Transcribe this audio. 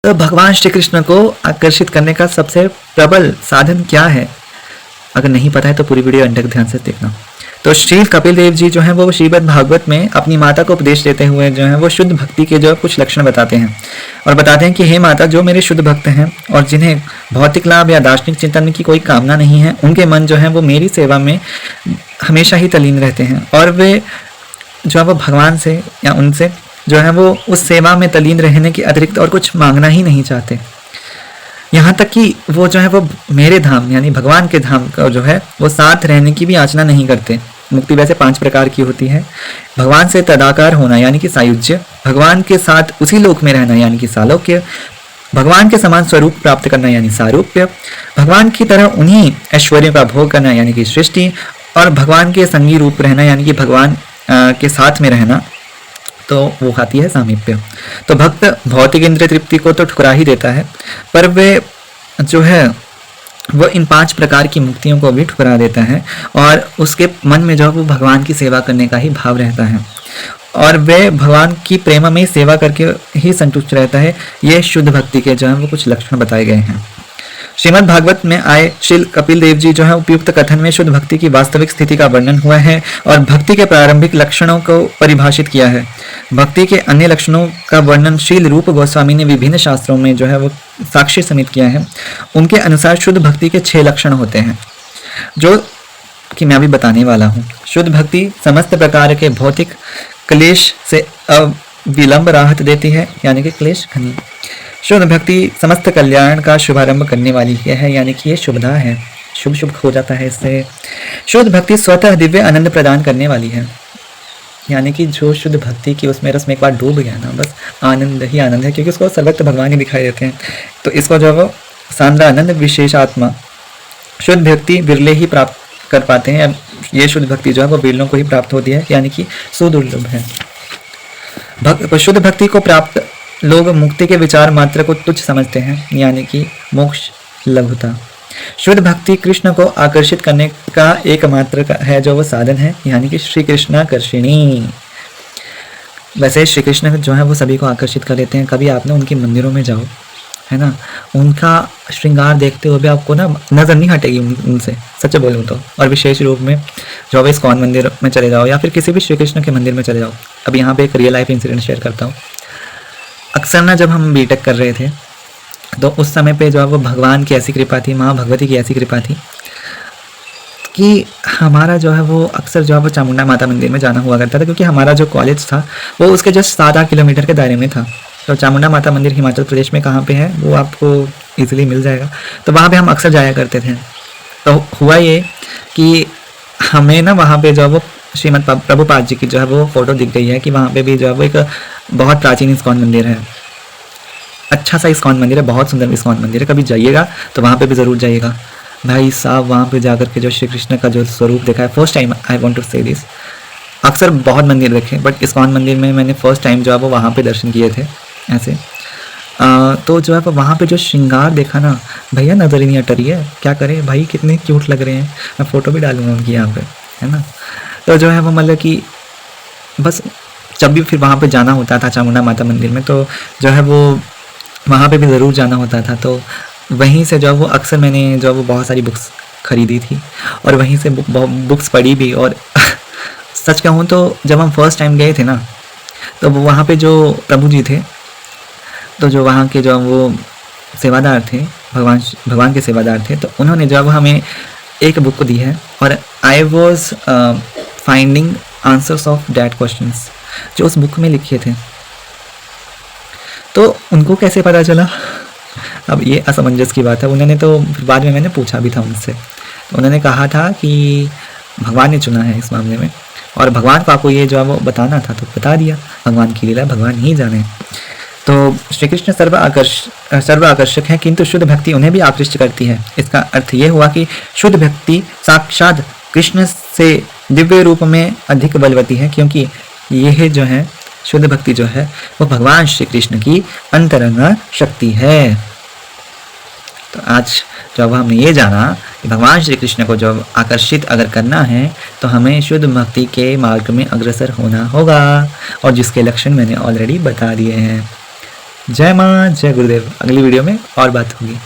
तो भगवान श्री कृष्ण को आकर्षित करने का सबसे प्रबल साधन क्या है? अगर नहीं पता है तो पूरी वीडियो अंत तक ध्यान से देखना। तो श्री कपिल देव जी जो है वो श्रीमद् भागवत में अपनी माता को उपदेश देते हुए जो है वो शुद्ध भक्ति के जो कुछ लक्षण बताते हैं और बताते हैं कि हे माता, जो मेरे शुद्ध भक्त हैं और जिन्हें भौतिक लाभ या दार्शनिक चिंतन की कोई कामना नहीं है, उनके मन जो है वो मेरी सेवा में हमेशा ही तल्लीन रहते हैं और वे जो है वो भगवान से या उनसे जो है वो उस सेवा में तल्लीन रहने के अतिरिक्त और कुछ मांगना ही नहीं चाहते। यहाँ तक कि वो जो है वो मेरे धाम यानी भगवान के धाम का जो है वो साथ रहने की भी याचना नहीं करते। मुक्ति वैसे 5 प्रकार की होती है। भगवान से तदाकार होना यानी कि सायुज्य, भगवान के साथ उसी लोक में रहना यानी कि सालोक्य, भगवान के समान स्वरूप प्राप्त करना यानी सारूप्य, भगवान की तरह उन्हीं ऐश्वर्यों का भोग करना यानी कि सृष्टि, और भगवान के संगी रूप रहना यानी कि भगवान के साथ में रहना, तो वो आती है सामीप्य। तो भक्त भौतिक इंद्रिय तृप्ति को तो ठुकरा ही देता है, पर वे जो है वो इन 5 प्रकार की मुक्तियों को भी ठुकरा देता है और उसके मन में जो वो भगवान की सेवा करने का ही भाव रहता है और वे भगवान की प्रेम में सेवा करके ही संतुष्ट रहता है। ये शुद्ध भक्ति के जो है वो कुछ लक्षण बताए गए हैं। श्रीमद् भागवत में आए श्री कपिल देव जी जो है उपयुक्त कथन में शुद्ध भक्ति की वास्तविक स्थिति का वर्णन हुआ है और भक्ति के प्रारंभिक लक्षणों को परिभाषित किया है। भक्ति के अन्य लक्षणों का वर्णन शील रूप गोस्वामी ने विभिन्न शास्त्रों में जो है वो साक्ष्य समेत किया है। उनके अनुसार शुद्ध भक्ति के 6 लक्षण होते हैं जो कि मैं अभी बताने वाला हूँ। शुद्ध भक्ति समस्त प्रकार के भौतिक क्लेश से अविलंब राहत देती है यानी कि क्लेश खनी। शुद्ध भक्ति समस्त कल्याण का शुभारंभ करने वाली है यानी कि ये शुभदा है, शुभ शुभ हो जाता है इससे। शुद्ध भक्ति स्वतः दिव्य आनंद प्रदान करने वाली है यानी कि जो शुद्ध भक्ति की उसमें रस में एक बार डूब गया ना, बस आनंद ही आनंद है, क्योंकि उसको सर्वत्र भगवान ही दिखाई देते हैं। तो इसको जो है वो सांद्र आनंद विशेष आत्मा शुद्ध भक्ति बिरले ही प्राप्त कर पाते हैं। ये शुद्ध भक्ति जो है वो बिरलों को ही प्राप्त होती है यानी कि सुदुर्लभ है। शुद्ध भक्ति को प्राप्त लोग मुक्ति के विचार मात्र को तुच्छ समझते हैं यानी कि मोक्ष लघुता। शुद्ध भक्ति कृष्ण को आकर्षित करने का एकमात्र है जो वो साधन है यानी कि श्री कृष्णाकर्षिणी। वैसे श्री कृष्ण जो है वो सभी को आकर्षित कर लेते हैं। कभी आपने उनके मंदिरों में जाओ, है ना, उनका श्रृंगार देखते हुए भी आपको ना नज़र नहीं हटेगी उनसे, सच बोलूँ तो। और विशेष रूप में जो भी इस्कॉन मंदिर में चले जाओ या फिर किसी भी श्री कृष्ण के मंदिर में चले जाओ। अब यहाँ पे एक रियल लाइफ इंसिडेंट शेयर करता हूँ। अक्सर ना जब हम बीटेक कर रहे थे तो उस समय पे जो है वो भगवान की ऐसी कृपा थी, माँ भगवती की ऐसी कृपा थी कि हमारा जो है वो अक्सर जो है वो चामुंडा माता मंदिर में जाना हुआ करता था, क्योंकि हमारा जो कॉलेज था वो उसके जस्ट 7-8 किलोमीटर के दायरे में था। तो चामुंडा माता मंदिर हिमाचल प्रदेश में कहाँ पे है वो आपको ईजिली मिल जाएगा। तो वहाँ पे हम अक्सर जाया करते थे। तो हुआ ये कि हमें ना वहाँ पे जो है वो श्रीमद् प्रभुपाद जी की जो है वो फोटो दिख गई है कि वहाँ पे भी जो है वो एक बहुत प्राचीन इस्कॉन मंदिर है। अच्छा सा इस्कॉन मंदिर है, बहुत सुंदर इस्कॉन मंदिर है। कभी जाइएगा तो वहाँ पे भी ज़रूर जाइएगा। भाई साहब वहाँ पे जाकर के जो श्री कृष्ण का जो स्वरूप देखा है, first time I want to say this. अक्सर बहुत मंदिर देखे बट इस्कॉन मंदिर में मैंने फर्स्ट टाइम जो है वो वहाँ पे दर्शन किए थे ऐसे। तो जो है वहाँ पे जो श्रृंगार देखा ना, भैया नज़र ही नहीं हट रही है, क्या करें भाई, कितने क्यूट लग रहे हैं। मैं फ़ोटो भी डालूंगा उनकी यहाँ पे, है ना। तो जो है वो मतलब कि बस जब भी फिर वहाँ पे जाना होता था चामुंडा माता मंदिर में, तो जो है वो वहाँ पे भी ज़रूर जाना होता था। तो वहीं से जो है वो अक्सर मैंने जो है वो बहुत सारी बुक्स ख़रीदी थी और वहीं से बुक्स पढ़ी भी। और सच कहूँ तो जब हम फर्स्ट टाइम गए थे ना, तो वो वहाँ पे जो प्रभु जी थे, तो जो वहाँ के जो वो सेवादार थे, भगवान के सेवादार थे, तो उन्होंने जो है हमें एक बुक दी है और I was finding answers of that questions जो उस बुक में लिखे थे। तो उनको कैसे पता चला, अब ये असमंजस की बात है। उन्होंने तो बाद में मैंने पूछा भी था उनसे, तो उन्होंने कहा था कि भगवान ने चुना है इस मामले में और भगवान को आपको ये जो है वो बताना था तो बता दिया। भगवान की लीला भगवान ही जाने। तो श्री कृष्ण सर्व आकर्षक है, किंतु शुद्ध भक्ति उन्हें भी आकृष्ट करती है। इसका अर्थ ये हुआ कि शुद्ध भक्ति साक्षात कृष्ण से दिव्य रूप में अधिक बलवती है, क्योंकि यह जो है शुद्ध भक्ति जो है वो भगवान श्री कृष्ण की अंतरंग शक्ति है। तो आज जब हमने ये जाना कि भगवान श्री कृष्ण को जब आकर्षित अगर करना है तो हमें शुद्ध भक्ति के मार्ग में अग्रसर होना होगा, और जिसके लक्षण मैंने ऑलरेडी बता दिए हैं। जय माँ जय गुरुदेव। अगली वीडियो में और बात होगी।